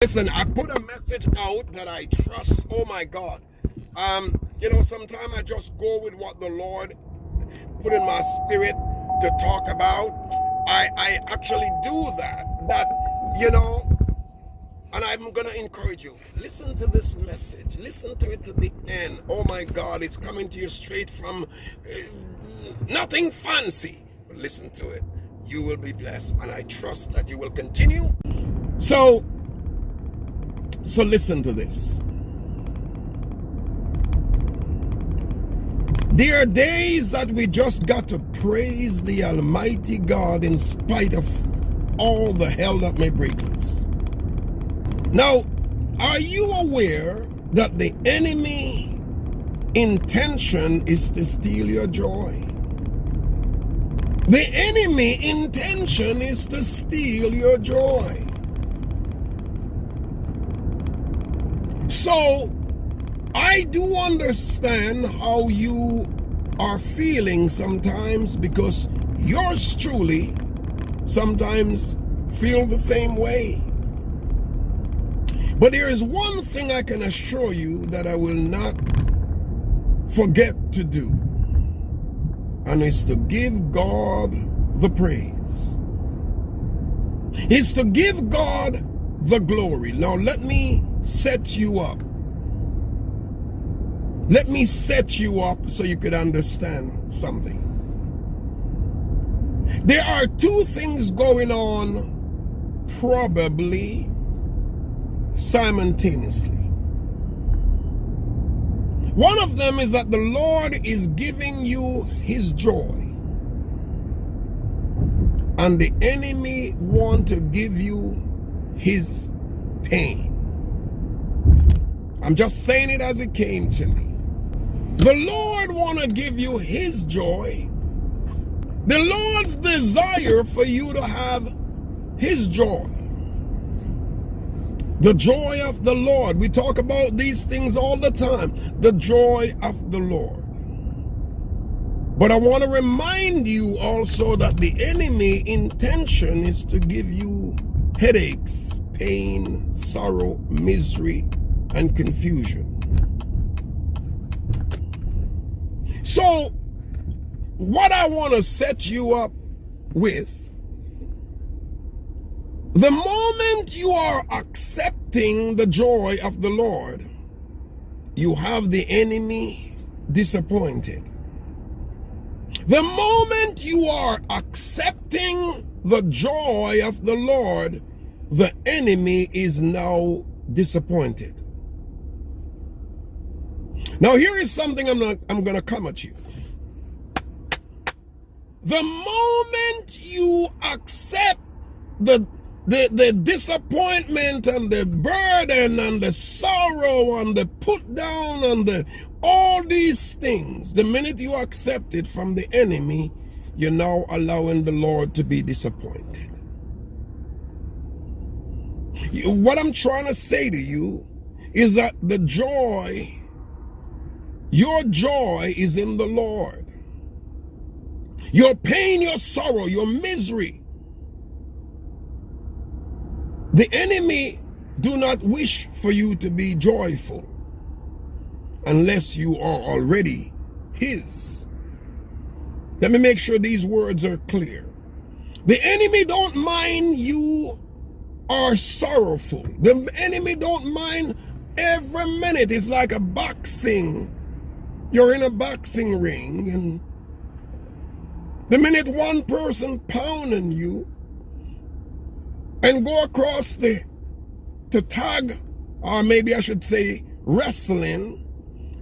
Listen, I put a message out that I trust. Oh my God. Sometimes I just go with what the Lord put in my spirit to talk about. I actually do that. And I'm going to encourage you. Listen to this message. Listen to it to the end. Oh my God, it's coming to you straight from nothing fancy. But listen to it. You will be blessed. And I trust that you will continue. So listen to this. There are days that we just got to praise the Almighty God in spite of all the hell that may break loose. Now, are you aware that the enemy intention is to steal your joy? The enemy intention is to steal your joy. So, I do understand how you are feeling sometimes, because yours truly sometimes feel the same way. But there is one thing I can assure you that I will not forget to do, and it's to give God the praise. It's to give God the glory. Now let me set you up. Let me set you up so you could understand something. There are two things going on probably simultaneously. One of them is that the Lord is giving you his joy, and the enemy wants to give you his pain. I'm just saying it as it came to me. The Lord want to give you his joy. The Lord's desire for you to have his joy. The joy of the Lord. We talk about these things all the time. The joy of the Lord. But I want to remind you also that the enemy intention is to give you headaches, pain, sorrow, misery, and confusion. So, what I want to set you up with, the moment you are accepting the joy of the Lord, you have the enemy disappointed. The moment you are accepting the joy of the Lord, the enemy is now disappointed. Now here is something I'm going to come at you. The moment you accept the disappointment and the burden and the sorrow and the put down and all these things, the minute you accept it from the enemy, you're now allowing the Lord to be disappointed. What I'm trying to say to you is that the joy, your joy is in the Lord. Your pain, your sorrow, your misery, the enemy do not wish for you to be joyful unless you are already his. Let me make sure these words are clear. The enemy don't mind you are sorrowful. The enemy don't mind every minute. It's like a boxing. You're in a boxing ring, and the minute one person pounding you and go across to tag, or maybe I should say wrestling,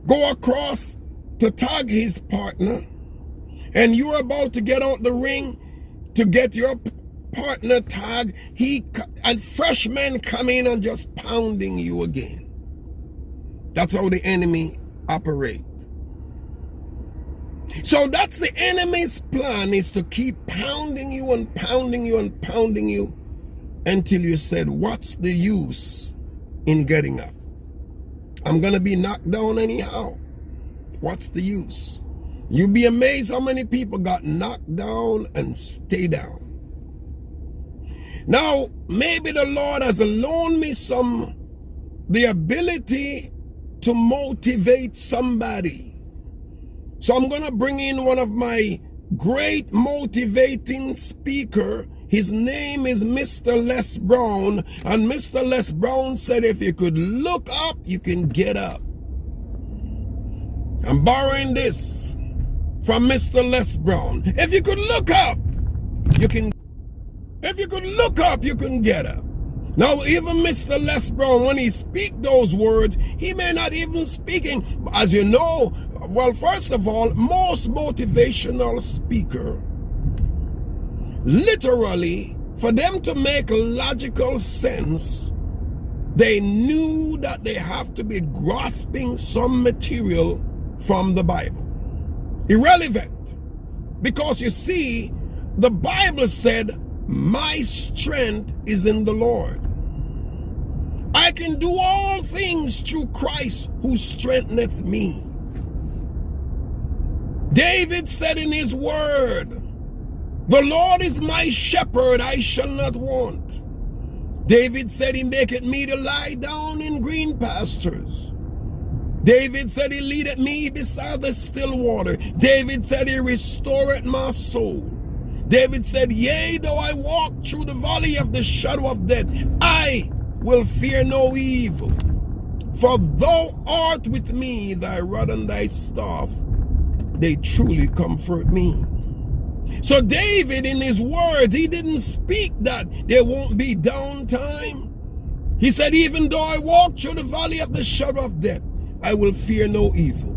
go across to tag his partner, and you're about to get out the ring to get your partner tag, and fresh men come in and just pounding you again. That's how the enemy operates. So that's the enemy's plan, is to keep pounding you and pounding you and pounding you until you said, what's the use in getting up? I'm going to be knocked down anyhow. What's the use? You'd be amazed how many people got knocked down and stay down. Now, maybe the Lord has loaned me the ability to motivate somebody. So I'm going to bring in one of my great motivating speaker. His name is Mr. Les Brown. And Mr. Les Brown said, if you could look up, you can get up. I'm borrowing this from Mr. Les Brown. If you could look up, you can. If you could look up, you can get up. Now, even Mr. Les Brown, when he speak those words, he may not even speaking. As you know, well, first of all, most motivational speaker, literally, for them to make logical sense, they knew that they have to be grasping some material from the Bible. Irrelevant. Because you see, the Bible said, my strength is in the Lord. I can do all things through Christ who strengtheneth me. David said in his word, the Lord is my shepherd, I shall not want. David said he maketh me to lie down in green pastures. David said he leadeth me beside the still water. David said he restoreth my soul. David said, yea, though I walk through the valley of the shadow of death, I will fear no evil. For thou art with me, thy rod and thy staff, they truly comfort me. So David, in his words, he didn't speak that there won't be downtime. He said, even though I walk through the valley of the shadow of death, I will fear no evil.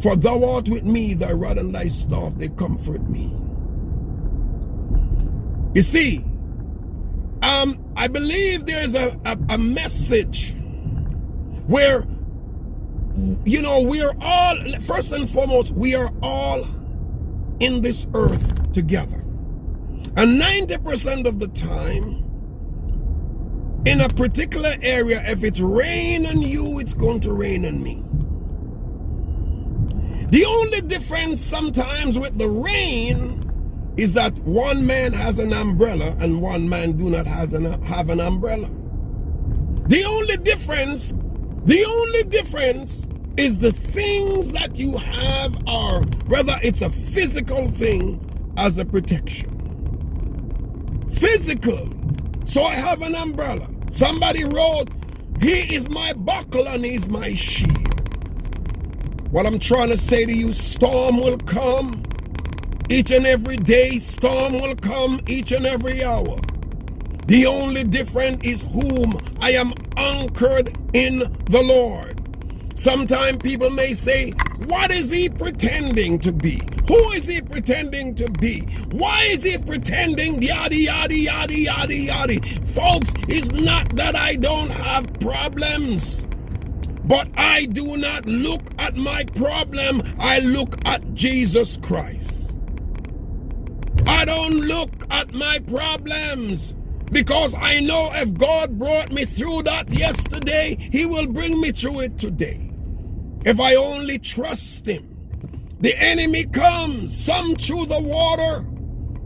For thou art with me, thy rod and thy staff, they comfort me. You see, I believe there's a message where, you know, we are all, first and foremost, we are all in this earth together. And 90% of the time, in a particular area, if it's rain on you, it's going to rain on me. The only difference sometimes with the rain is that one man has an umbrella and one man do not have an umbrella. The only difference is the things that you have are, whether it's a physical thing as a protection. Physical. So I have an umbrella. Somebody wrote, he is my buckle and he's my shield. What I'm trying to say to you, storm will come. Each and every day, storm will come each and every hour. The only difference is whom I am anchored in the Lord. Sometimes people may say, what is he pretending to be? Who is he pretending to be? Why is he pretending yada, yada, yada, yada, yada? Folks, it's not that I don't have problems, but I do not look at my problem. I look at Jesus Christ. I don't look at my problems because I know if God brought me through that yesterday, he will bring me through it today. If I only trust him. The enemy comes, some through the water,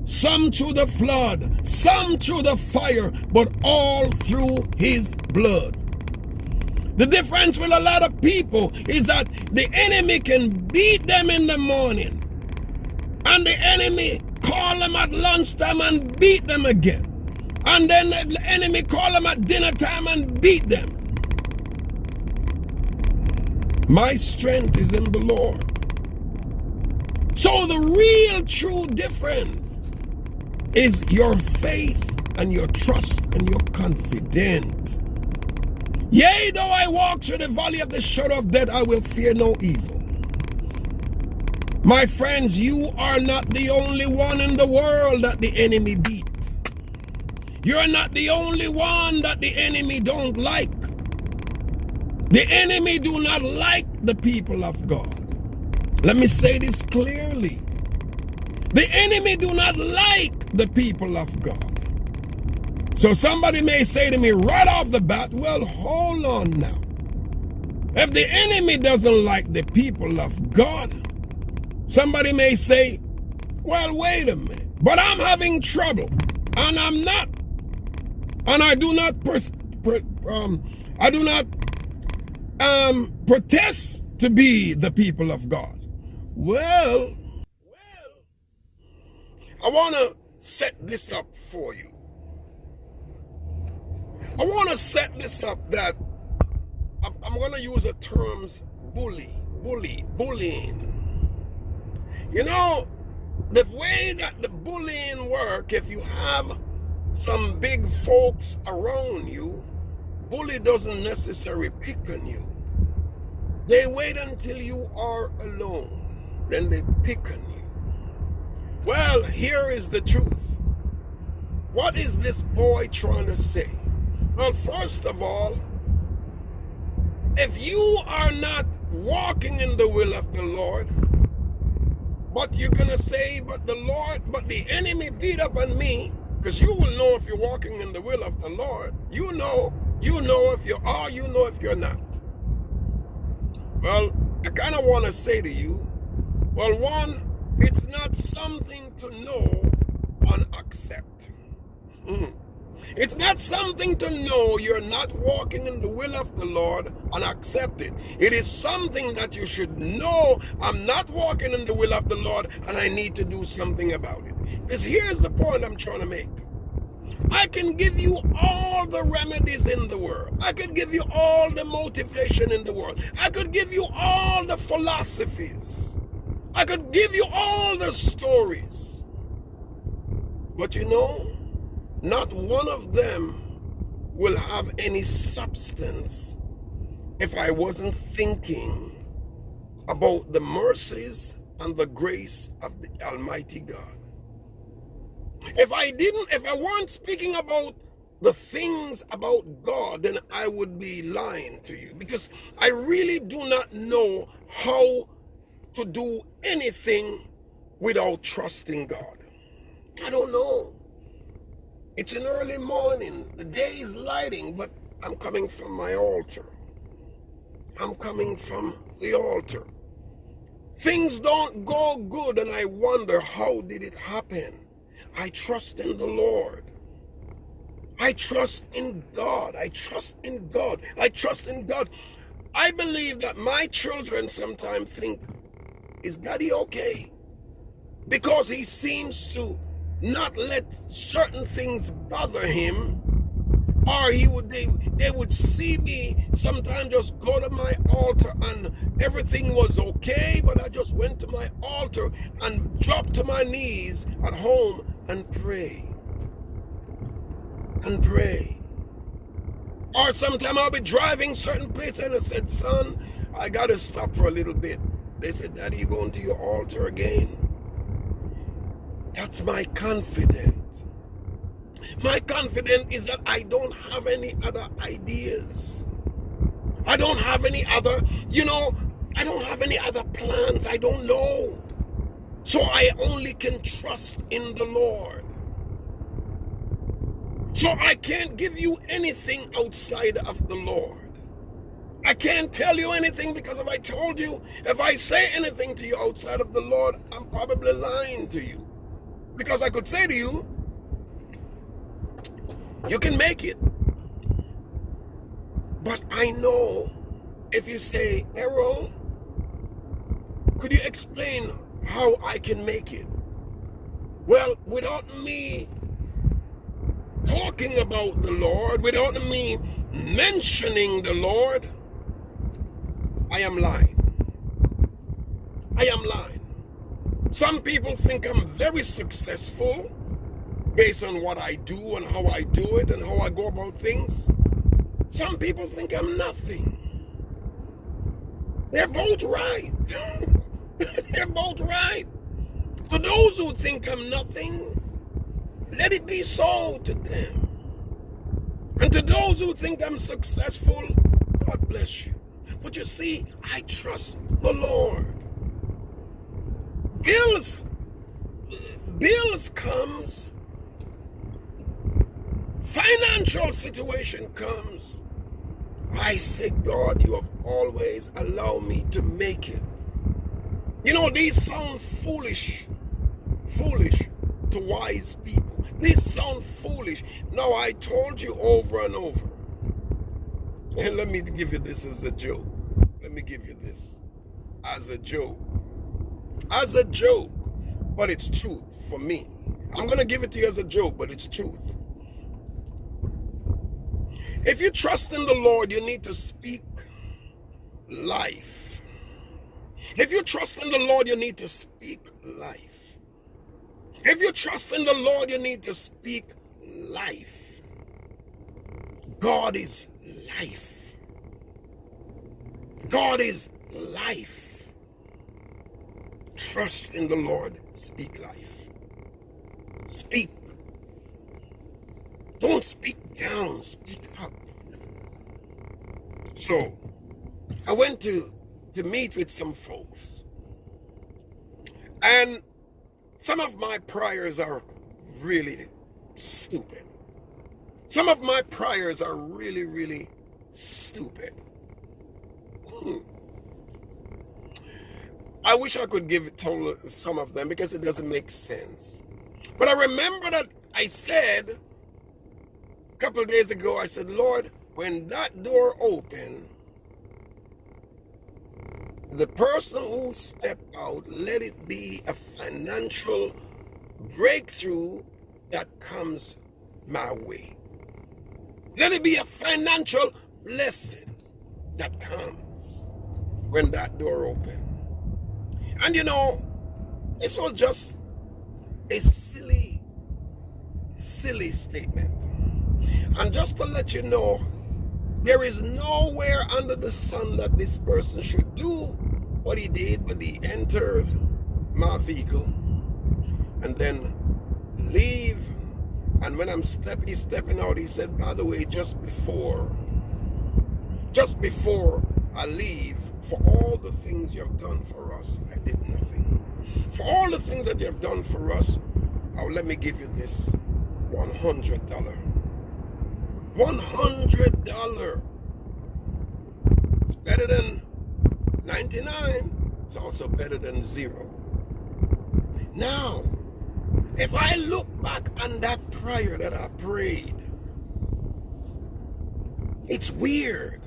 some through the flood, some through the fire, but all through his blood. The difference with a lot of people is that the enemy can beat them in the morning, and the enemy call them at lunchtime and beat them again. And then the enemy call them at dinner time and beat them. My strength is in the Lord. So the real true difference is your faith and your trust and your confidence. Yea, though I walk through the valley of the shadow of death, I will fear no evil. My friends, you are not the only one in the world that the enemy beat. You're not the only one that the enemy don't like. The enemy do not like the people of God. Let me say this clearly. The enemy do not like the people of God. So somebody may say to me right off the bat, well, hold on now. If the enemy doesn't like the people of God, somebody may say, well, wait a minute, but I'm having trouble. And I'm not. And I do not protest to be the people of God. Well, I want to set this up for you. I want to set this up that I'm going to use the terms bullying. You know, the way that the bullying work, if you have some big folks around you, bully doesn't necessarily pick on you. They wait until you are alone, then they pick on you. Well, here is the truth. What is this boy trying to say? Well, first of all, if you are not walking in the will of the Lord, but you're going to say, but the enemy beat up on me, because you will know if you're walking in the will of the Lord. You know if you are, you know if you're not. Well, I kind of want to say to you, well, one, it's not something to know and accept. It's not something to know you're not walking in the will of the Lord and accept it. It is something that you should know, I'm not walking in the will of the Lord and I need to do something about it. Because here's the point I'm trying to make. I can give you all the remedies in the world. I could give you all the motivation in the world. I could give you all the philosophies. I could give you all the stories. But you know, not one of them will have any substance if I wasn't thinking about the mercies and the grace of the Almighty God. If I weren't speaking about the things about God, then I would be lying to you, because I really do not know how to do anything without trusting God. I don't know. It's an early morning. The day is lighting, but I'm coming from my altar. I'm coming from the altar. Things don't go good, and I wonder, how did it happen? I trust in the Lord. I trust in God. I trust in God. I trust in God. I believe that my children sometimes think, is Daddy okay? Because he seems to not let certain things bother him, or they would see me sometimes just go to my altar and everything was okay, but I just went to my altar and dropped to my knees at home and pray. Or sometimes I'll be driving certain places and I said, son, I gotta stop for a little bit. They said, Daddy, you going to your altar again? That's my confidence. My confidence is that I don't have any other ideas. I don't have any other, I don't have any other plans. I don't know. So I only can trust in the Lord. So I can't give you anything outside of the Lord. I can't tell you anything, because if I say anything to you outside of the Lord, I'm probably lying to you. Because I could say to you, you can make it. But I know if you say, Errol, could you explain how I can make it? Well, without me talking about the Lord, without me mentioning the Lord, I am lying. I am lying. Some people think I'm very successful based on what I do and how I do it and how I go about things. Some people think I'm nothing. They're both right. They're both right. To those who think I'm nothing, let it be so to them. And to those who think I'm successful, God bless you. But you see, I trust the Lord. Bills comes. Financial situation comes. I say, God, you have always allowed me to make it. These sound foolish to wise people. This sounds foolish. No, I told you over and over. And let me give you this as a joke. Let me give you this as a joke. As a joke. But it's truth for me. I'm going to give it to you as a joke, but it's truth. If you trust in the Lord, you need to speak life. If you trust in the Lord, you need to speak life. If you trust in the Lord, you need to speak life. God is life. God is life. Trust in the Lord, speak life. Speak. Don't speak down, speak up. So, I went to meet with some folks. And some of my prayers are really stupid. Some of my prayers are really, really stupid. I wish I could give it some of them because it doesn't make sense. But I remember that I said a couple of days ago, I said, Lord, when that door opened, the person who stepped out, let it be a financial breakthrough that comes my way. Let it be a financial blessing that comes when that door opened. And you know, this was just a silly statement. And just to let you know, there is nowhere under the sun that this person should do what he did, but he entered my vehicle and then leave. And when he's stepping out, he said, by the way, just before I leave, for all the things you've done for us, I did nothing. For all the things that you've done for us, let me give you this $100. $100. It's better than 99. It's also better than 0. Now, if I look back on that prayer that I prayed, it's weird.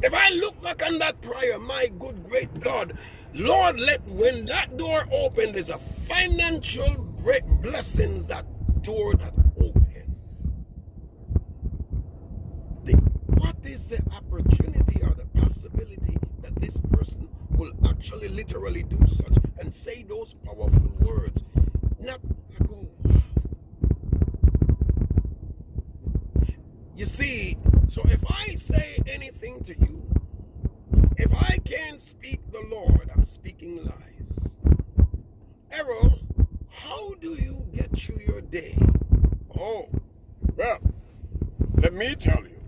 If I look back on that prayer, my good great God, Lord, when that door opened, there's a financial blessings, that door that opened. What is the opportunity or the possibility that this person will actually literally do such and say those powerful words? Not go. You see, so if I say anything to you, if I can't speak the Lord, I'm speaking lies. Errol, how do you get through your day? Oh, well, let me tell you.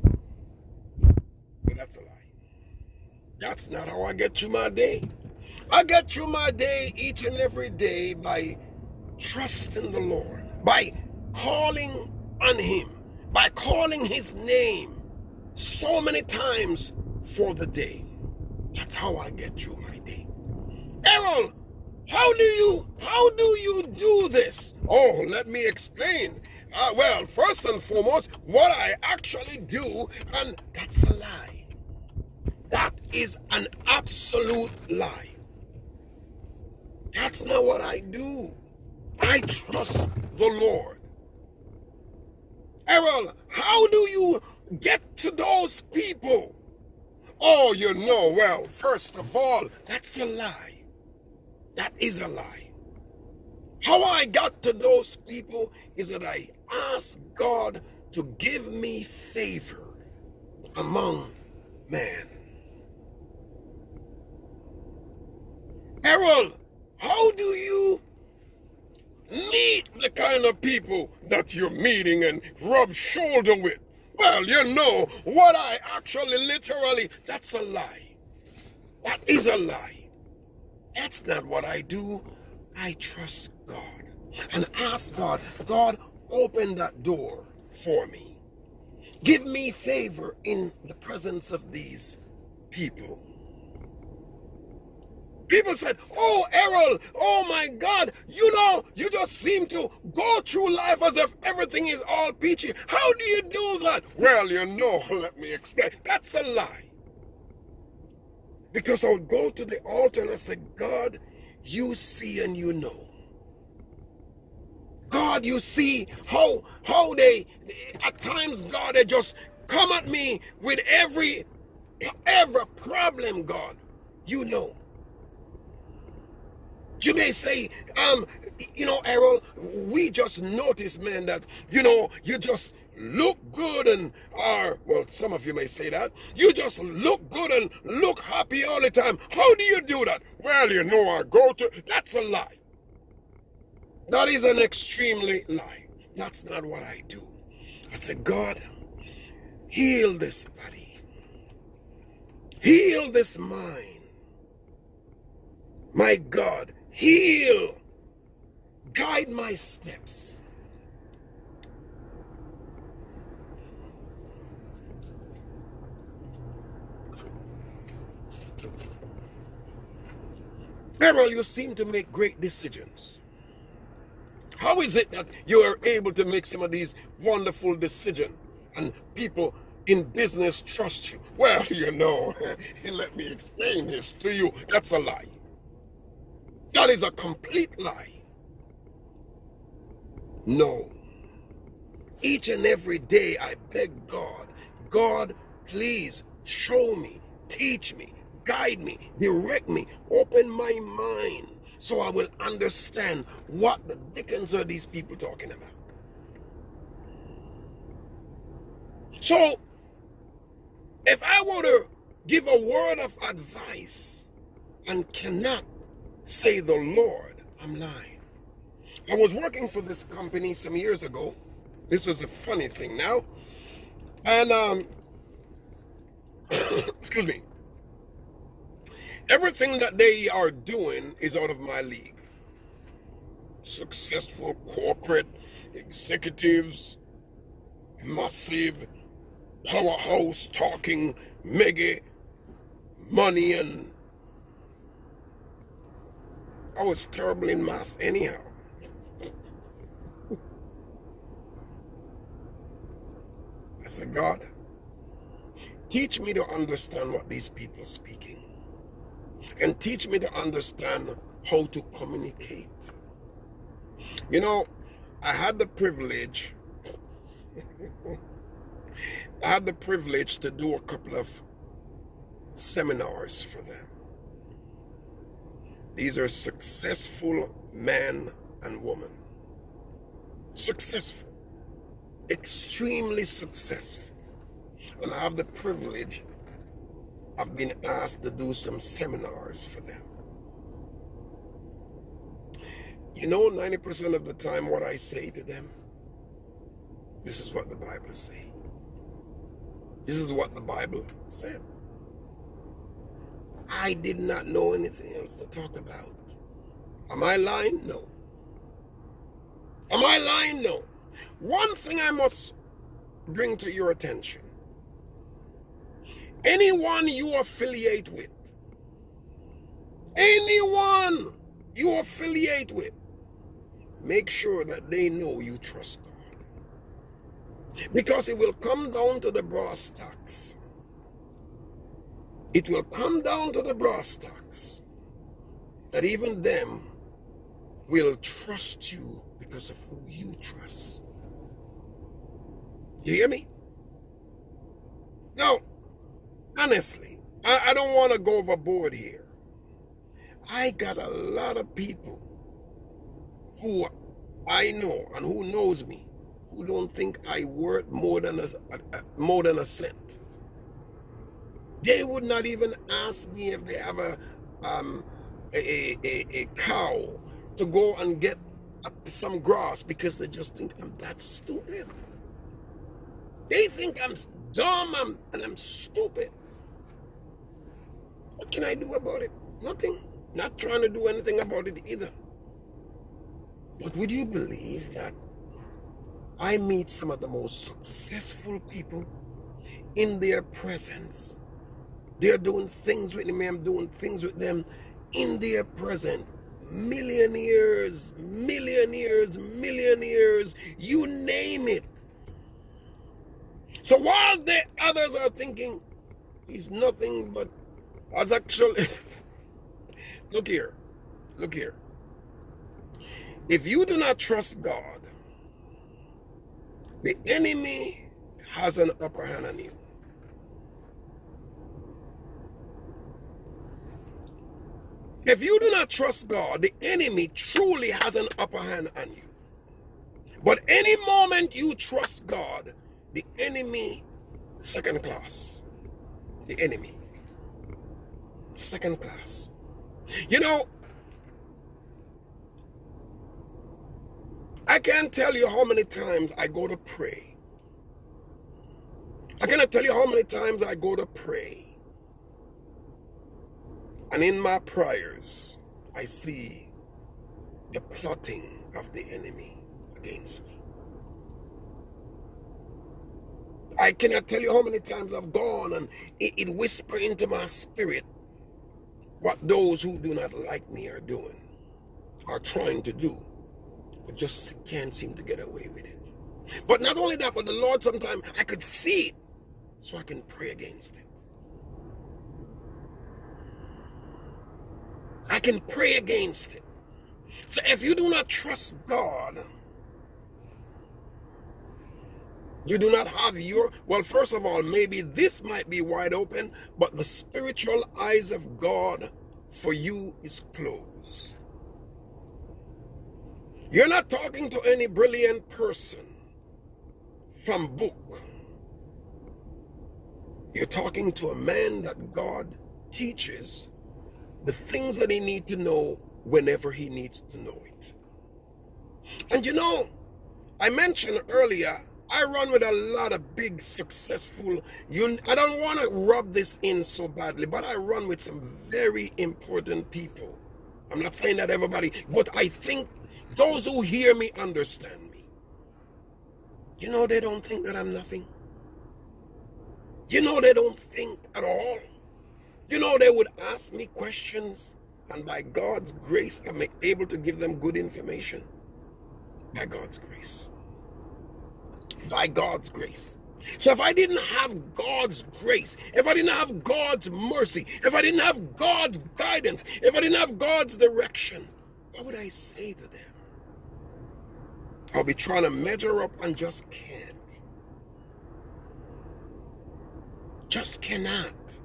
But that's a lie. That's not how I get through my day. I get through my day each and every day by trusting the Lord, by calling on Him, by calling His name so many times for the day. That's how I get through my day. Errol, how do you do this? Oh, let me explain. Well, first and foremost, what I actually do, and that's a lie. That is an absolute lie. That's not what I do. I trust the Lord. Errol, how do you get to those people? Oh, you know, well, first of all, that's a lie. That is a lie. How I got to those people is that I asked God to give me favor among men. Errol, how do you meet the kind of people that you're meeting and rub shoulder with? Well, you know, what I actually literally, that's a lie. That is a lie. That's not what I do. I trust God and ask God, God, open that door for me. Give me favor in the presence of these people. People said, oh, Errol, oh my God, you know, you just seem to go through life as if everything is all peachy. How do you do that? Well, you know, let me explain. That's a lie. Because I would go to the altar and I say, God, you see and you know. God, you see how they, at times, God, they just come at me with every problem, God. You know. You may say, you know, Errol, we just noticed, man, that, you know, you just look good and are, well, some of you may say that. You just look good and look happy all the time. How do you do that? Well, you know, I go to, that's a lie. That is an extremely lie. That's not what I do. I said, God, heal this body. Heal this mind. My God, heal. Guide my steps. Errol, you seem to make great decisions. How is it that you are able to make some of these wonderful decisions and people in business trust you? Well, you know, let me explain this to you. That's a lie. That is a complete lie. No. Each and every day I beg God, God, please show me, teach me, guide me, direct me, open my mind so I will understand what the dickens are these people talking about. So, if I were to give a word of advice and cannot say the Lord, I'm lying. I was working for this company some years ago. This is a funny thing now. And, excuse me. Everything that they are doing is out of my league. Successful corporate executives, massive powerhouse talking mega money, and I was terrible in math anyhow. I said, God, teach me to understand what these people are speaking. And teach me to understand how to communicate. You know, I had the privilege to do a couple of seminars for them. These are successful men and women. Successful. Extremely successful. And I have the privilege of being asked to do some seminars for them. You know, 90% of the time what I say to them, this is what the Bible says. This is what the Bible said. I did not know anything else to talk about. Am I lying? No. Am I lying? No. One thing I must bring to your attention. Anyone you affiliate with, make sure that they know you trust God. Because it will come down to the brass tacks. It will come down to the brass tacks that even them will trust you because of who you trust. You hear me? Now, honestly, I don't want to go overboard here. I got a lot of people who I know and who knows me who don't think I worth more than a cent. They would not even ask me if they have a cow to go and get some grass because they just think I'm that stupid. They think I'm dumb and I'm stupid. What can I do about it? Nothing. Not trying to do anything about it either. But would you believe that I meet some of the most successful people in their presence? They're doing things with me, I'm doing things with them. in their present. Millionaires, millionaires, you name it. So while the others are thinking he's nothing but as actually look here. If you do not trust God, the enemy has an upper hand on you. If you do not trust God, the enemy truly has an upper hand on you. But any moment you trust God, the enemy, second class. The enemy, second class. You know, I can't tell you how many times I go to pray. I cannot tell you how many times I go to pray. And in my prayers, I see the plotting of the enemy against me. I cannot tell you how many times I've gone and it whispers into my spirit what those who do not like me are doing, are trying to do, but just can't seem to get away with it. But not only that, but the Lord, sometimes I could see it, so I can pray against it. I can pray against it. So if you do not trust God, you do not have well, first of all, maybe this might be wide open, but the spiritual eyes of God for you is closed. You're not talking to any brilliant person from book. You're talking to a man that God teaches the things that he needs to know whenever he needs to know it. And you know, I mentioned earlier, I run with a lot of big, successful, I don't want to rub this in so badly, but I run with some very important people. I'm not saying that everybody, but I think those who hear me understand me. You know, they don't think that I'm nothing. You know, they don't think at all. You know, they would ask me questions, and by God's grace, I'm able to give them good information. By God's grace. By God's grace. So if I didn't have God's grace, if I didn't have God's mercy, if I didn't have God's guidance, if I didn't have God's direction, what would I say to them? I'll be trying to measure up and just can't. Just cannot.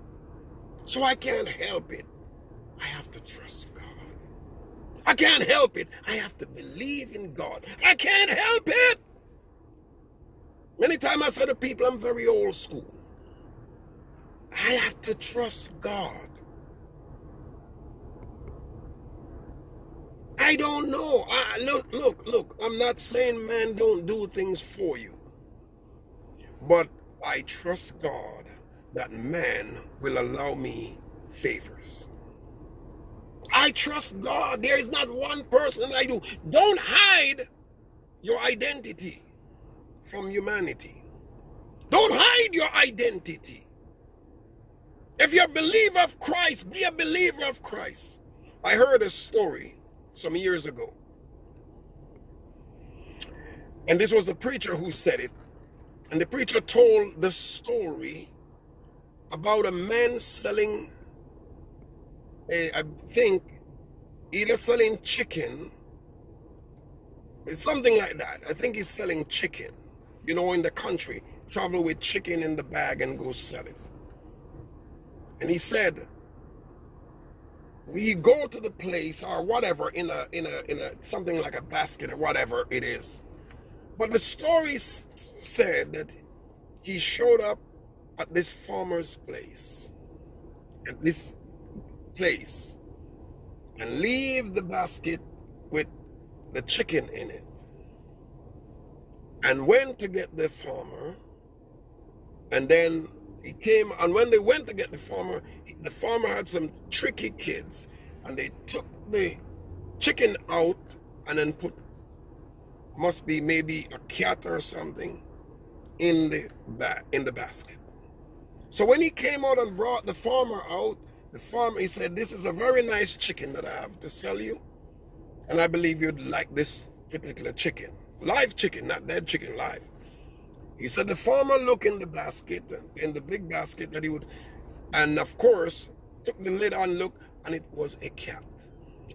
So I can't help it. I have to trust God. I can't help it. I have to believe in God. I can't help it. Many times I say to people, I'm very old school. I have to trust God. I don't know. Look, I'm not saying man don't do things for you. But I trust God that man will allow me favors. I trust God. There is not one person I do. Don't hide your identity from humanity. Don't hide your identity. If you're a believer of Christ, be a believer of Christ. I heard a story some years ago. And this was a preacher who said it. And the preacher told the story about a man selling, I think, either selling chicken, something like that. I think he's selling chicken. You know, in the country, travel with chicken in the bag and go sell it. And he said, we go to the place or whatever in a something like a basket or whatever it is. But the story said that he showed up at this farmer's place, and leave the basket with the chicken in it, and went to get the farmer. And then he came, and when they went to get the farmer had some tricky kids, and they took the chicken out and then put, must be maybe a cat or something, in the basket. So when he came out and brought the farmer out, The farmer, he said, this is a very nice chicken that I have to sell you. And I believe you'd like this particular chicken. Live chicken, not dead chicken, live. He said the farmer looked in the basket, in the big basket that he would, and of course, took the lid on, look, and it was a cat.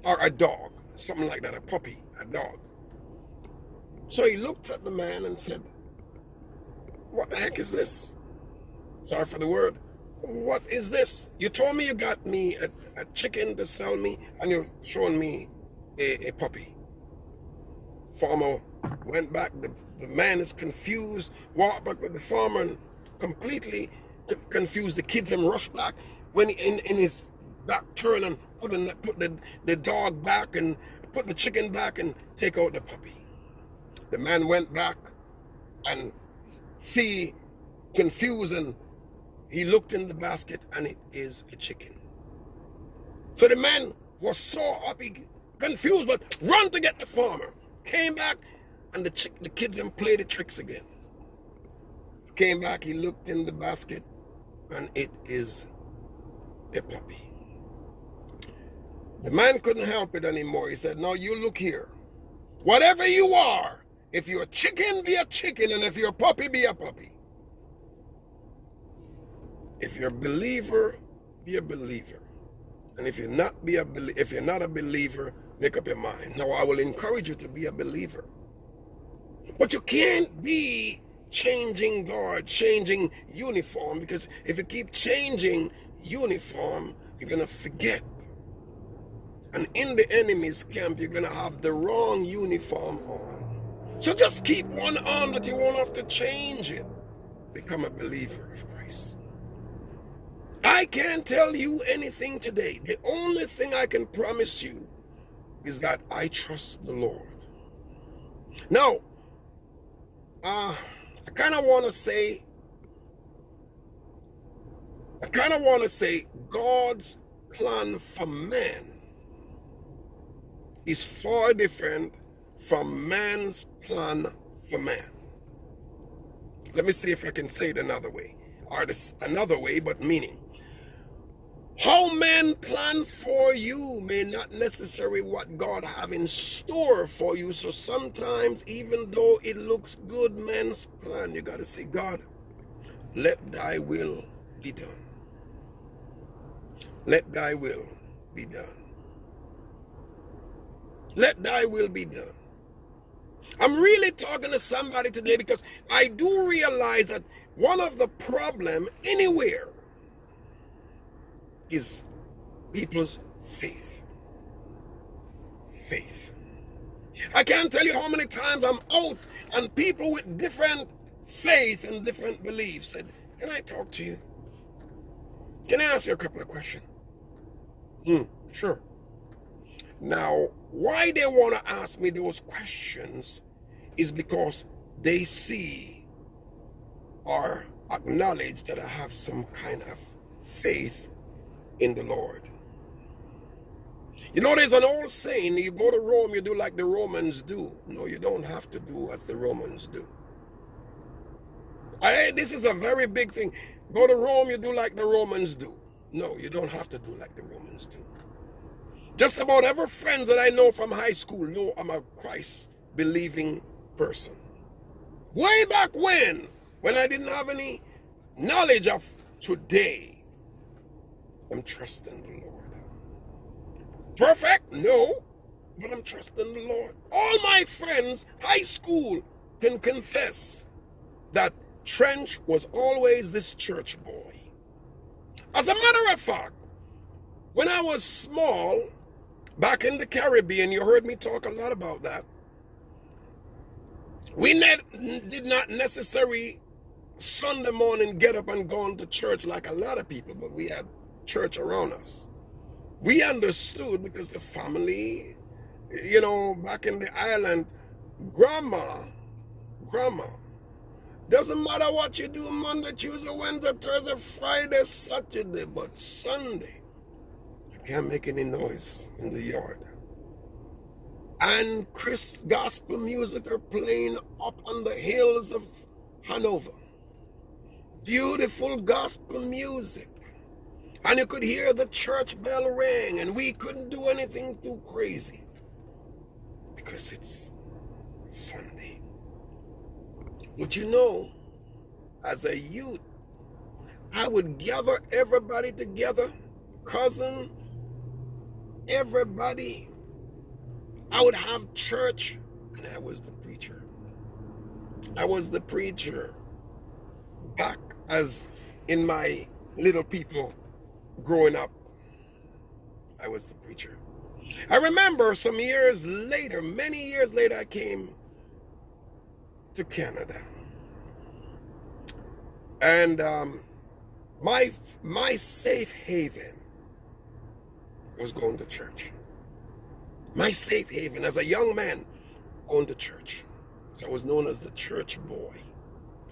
Or a dog, something like that, a puppy, a dog. So he looked at the man and said, what the heck is this? Sorry for the word. What is this? You told me you got me a chicken to sell me, and you're showing me a puppy. Farmer went back. The man is confused, walked back with the farmer and completely confused. The kids and rushed back. When in his back turn and put the dog back and put the chicken back and take out the puppy. The man went back and see confused, and he looked in the basket, and it is a chicken. So the man was so happy, confused, but run to get the farmer. Came back, and the kids and played the tricks again. Came back, he looked in the basket, and it is a puppy. The man couldn't help it anymore. He said, no, you look here. Whatever you are, if you're a chicken, be a chicken, and if you're a puppy, be a puppy. If you're a believer, be a believer. And if you're not a believer, make up your mind. Now, I will encourage you to be a believer. But you can't be changing guard, changing uniform, because if you keep changing uniform, you're going to forget. And in the enemy's camp, you're going to have the wrong uniform on. So just keep one on that you won't have to change it. Become a believer of Christ. I can't tell you anything today. The only thing I can promise you is that I trust the Lord. Now, I kind of want to say God's plan for man is far different from man's plan for man. Let me see if I can say it another way, or this another way, but meaning. How man plan for you may not necessarily what God have in store for you. So sometimes, even though it looks good, man's plan, you got to say, God, let thy will be done. Let thy will be done. Let thy will be done. I'm really talking to somebody today because I do realize that one of the problem anywhere is people's faith. Faith. I can't tell you how many times I'm out and people with different faith and different beliefs said, can I talk to you? Can I ask you a couple of questions? Sure. Now, why they want to ask me those questions is because they see or acknowledge that I have some kind of faith in the Lord. You know, there's an old saying, you go to Rome, you do like the Romans do. No, you don't have to do as the Romans do. This is a very big thing. Go to Rome, you do like the Romans do. No, you don't have to do like the Romans do. Just about every friend that I know from high school know I'm a Christ-believing person. Way back when I didn't have any knowledge of today, I'm trusting the Lord. Perfect? No, but I'm trusting the Lord. All my friends, high school, can confess that Trench was always this church boy. As a matter of fact, when I was small, back in the Caribbean, you heard me talk a lot about that. We did not necessarily Sunday morning get up and go into church like a lot of people, but we had church around us. We understood because the family, you know, back in the island, grandma, doesn't matter what you do Monday, Tuesday, Wednesday, Thursday, Friday, Saturday, but Sunday, you can't make any noise in the yard. And gospel music are playing up on the hills of Hanover. Beautiful gospel music. And you could hear the church bell ring, and we couldn't do anything too crazy because it's Sunday. But you know, as a youth, I would gather everybody together, cousin, everybody. I would have church, and I was the preacher. I was the preacher back as in my little people growing up. I was the preacher. I remember some years later, many years later, I came to Canada. And my safe haven was going to church. My safe haven as a young man, going to church. So I was known as the church boy,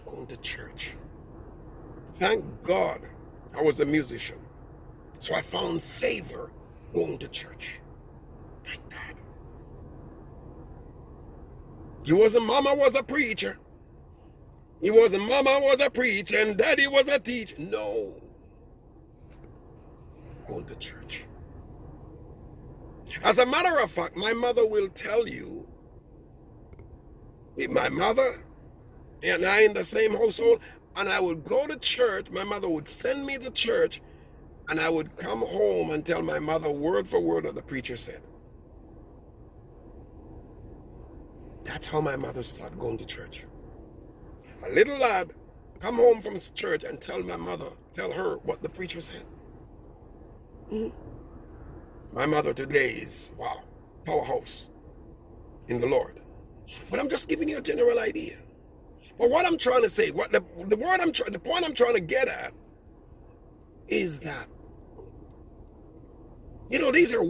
going to church. Thank God I was a musician. So I found favor going to church. Thank God. It wasn't mama was a preacher. It wasn't mama was a preacher and daddy was a teacher. No. Going to church. As a matter of fact, my mother will tell you, my mother and I in the same household, and I would go to church, my mother would send me to church, and I would come home and tell my mother word for word what the preacher said. That's how my mother started going to church. A little lad come home from church and tell her what the preacher said. My mother today is, wow, powerhouse in the Lord. But I'm just giving you a general idea. But what I'm trying to say, the point I'm trying to get at is that, you know, these are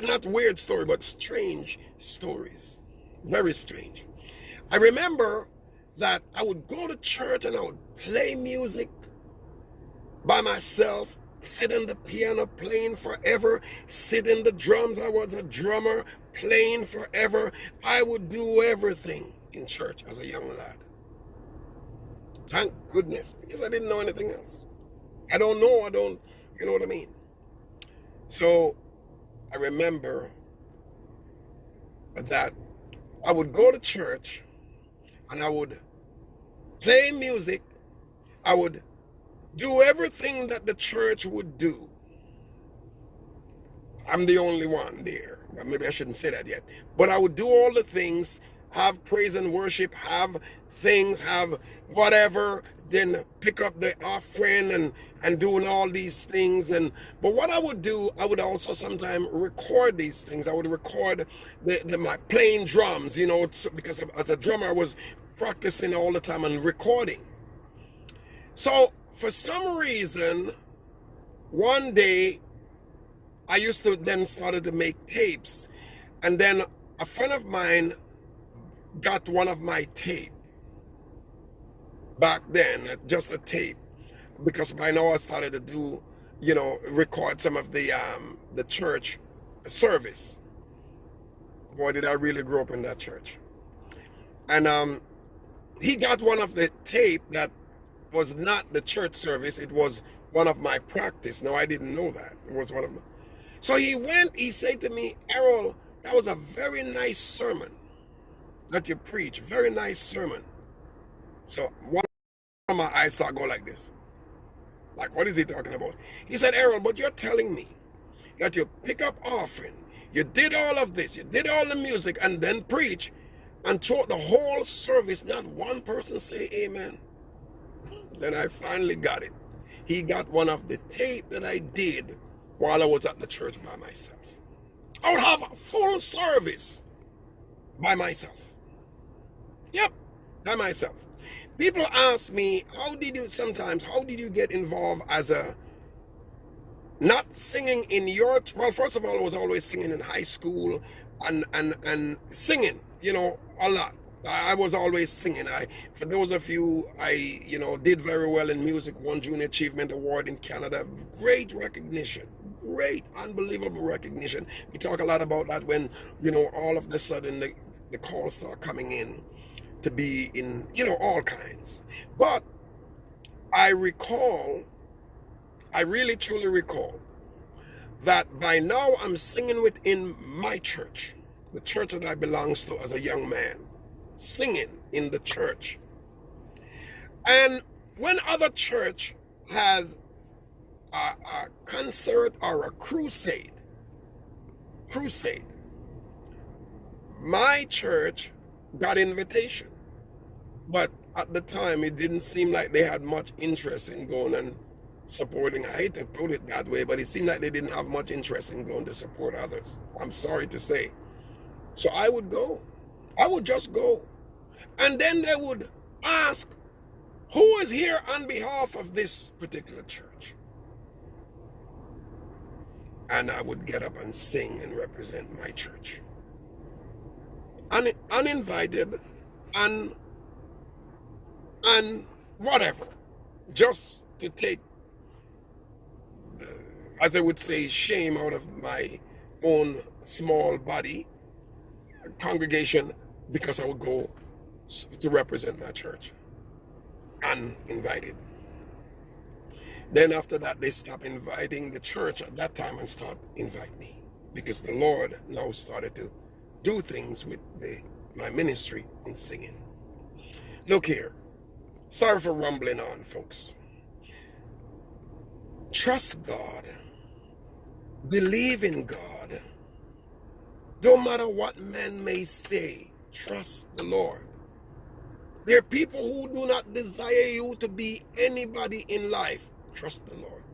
not weird stories, but strange stories. Very strange. I remember that I would go to church and I would play music by myself, sit in the piano playing forever, sit in the drums. I was a drummer playing forever. I would do everything in church as a young lad. Thank goodness, because I didn't know anything else. You know what I mean? So I remember that I would go to church and I would play music. I would do everything that the church would do. I'm the only one there. Well, maybe I shouldn't say that yet. But I would do all the things, have praise and worship, have things, have whatever, then pick up the offering and doing all these things. But what I would do, I would also sometimes record these things. I would record my playing drums, you know, because as a drummer I was practicing all the time and recording. So for some reason, one day I used to then started to make tapes, and then a friend of mine got one of my tape back then, just a tape, because by now I started to do, you know, record some of the church service. Boy, did I really grow up in that church. And he got one of the tape that was not the church service. It was one of my practice. Now, I didn't know that. It was one of my... So he said to me, Errol, that was a very nice sermon that you preach. Very nice sermon. So one of my eyes started going like this. Like, what is he talking about? He said, Errol, but you're telling me that you pick up offering, you did all of this, you did all the music, and then preach, and throughout the whole service, not one person say amen. Then I finally got it. He got one of the tape that I did while I was at the church by myself. I would have a full service by myself. Yep, by myself. People ask me, how did you get involved as a, not singing in your, well, first of all, I was always singing in high school and singing, you know, a lot. I was always singing. For those of you, you know, did very well in music, won Junior Achievement Award in Canada. Great recognition. Great, unbelievable recognition. We talk a lot about that when, you know, all of a sudden the calls are coming in to be in, you know, all kinds. But I recall I really truly recall that by now I'm singing within my church, the church that I belongs to as a young man, singing in the church. And when other church has a concert or a crusade, my church got invitation. But at the time, it didn't seem like they had much interest in going and supporting. I hate to put it that way, but it seemed like they didn't have much interest in going to support others. I'm sorry to say. So I would go. I would just go. And then they would ask, who is here on behalf of this particular church? And I would get up and sing and represent my church. Uninvited and whatever, just to take, as I would say, shame out of my own small body congregation, because I would go to represent my church, uninvited. Then after that, they stopped inviting the church at that time and start inviting me, because the Lord now started to do things with my ministry in singing. Look here. Sorry for rumbling on, folks. Trust God. Believe in God. Don't matter what men may say, trust the Lord. There are people who do not desire you to be anybody in life. Trust the Lord.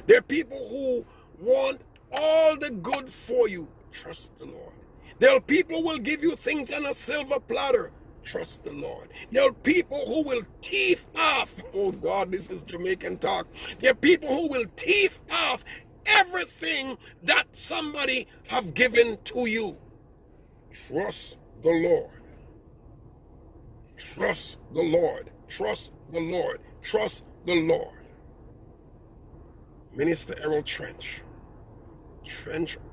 There are people who want all the good for you. Trust the Lord. There are people who will give you things on a silver platter. Trust the Lord. There are people who will thief off. Oh God, this is Jamaican talk. There are people who will thief off everything that somebody have given to you. Trust the Lord. Trust the Lord. Trust the Lord. Trust the Lord. Minister Errol Trench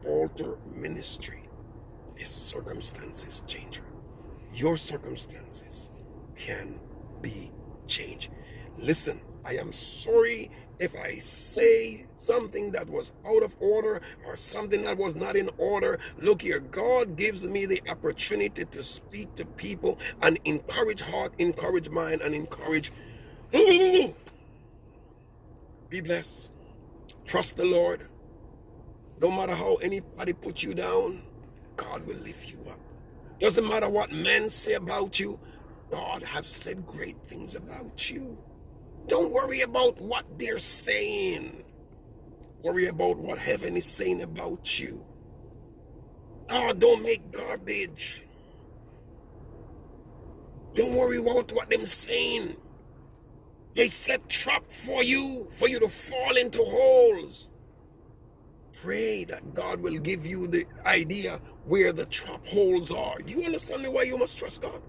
Altar Ministry is circumstances changer. Your circumstances can be changed. Listen, I am sorry if I say something that was out of order or something that was not in order. Look here, God gives me the opportunity to speak to people and encourage heart, encourage mind, and encourage. Be blessed. Trust the Lord. No matter how anybody puts you down, God will lift you up. Doesn't matter what men say about you, God has said great things about you. Don't worry about what they're saying. Worry about what heaven is saying about you. Oh, don't make garbage. Don't worry about what them saying. They set trap for you to fall into holes. Pray that God will give you the idea where the trap holes are. Do you understand why you must trust God?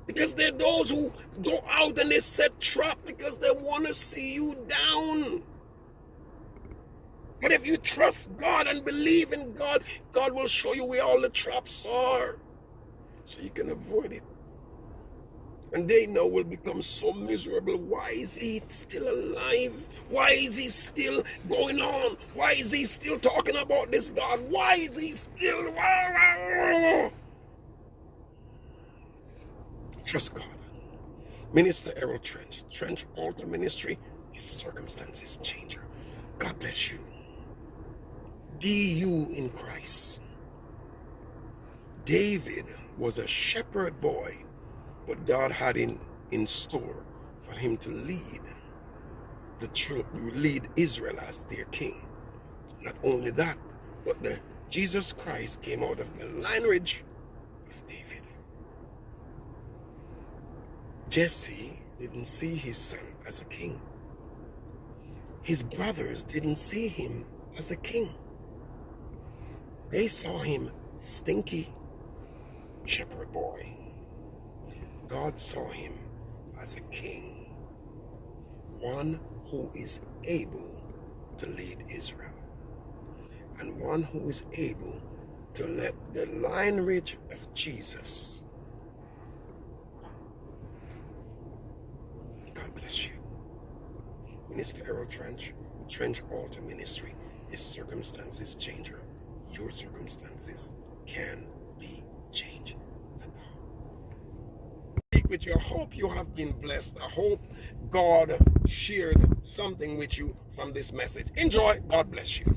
Because there are those who go out and they set trap because they want to see you down. But if you trust God and believe in God, God will show you where all the traps are, so you can avoid it. And they now will become so miserable. Why is he still alive? Why is he still going on? Why is he still talking about this God? Why is he still... Trust God. Minister Errol Trench Altar Ministry is circumstances changer. God bless you. Be you in Christ. David was a shepherd boy, but God had in store for him to lead Israel as their king. Not only that, but Jesus Christ came out of the lineage of David. Jesse didn't see his son as a king. His brothers didn't see him as a king. They saw him stinky shepherd boy. God saw him as a king, one who is able to lead Israel, and one who is able to let the lineage of Jesus. God bless you. Minister Errol Trench, Trench Altar Ministry is circumstances changer. Your circumstances can be changed. Speak with you. I hope you have been blessed. I hope God shared something with you from this message. Enjoy. God bless you.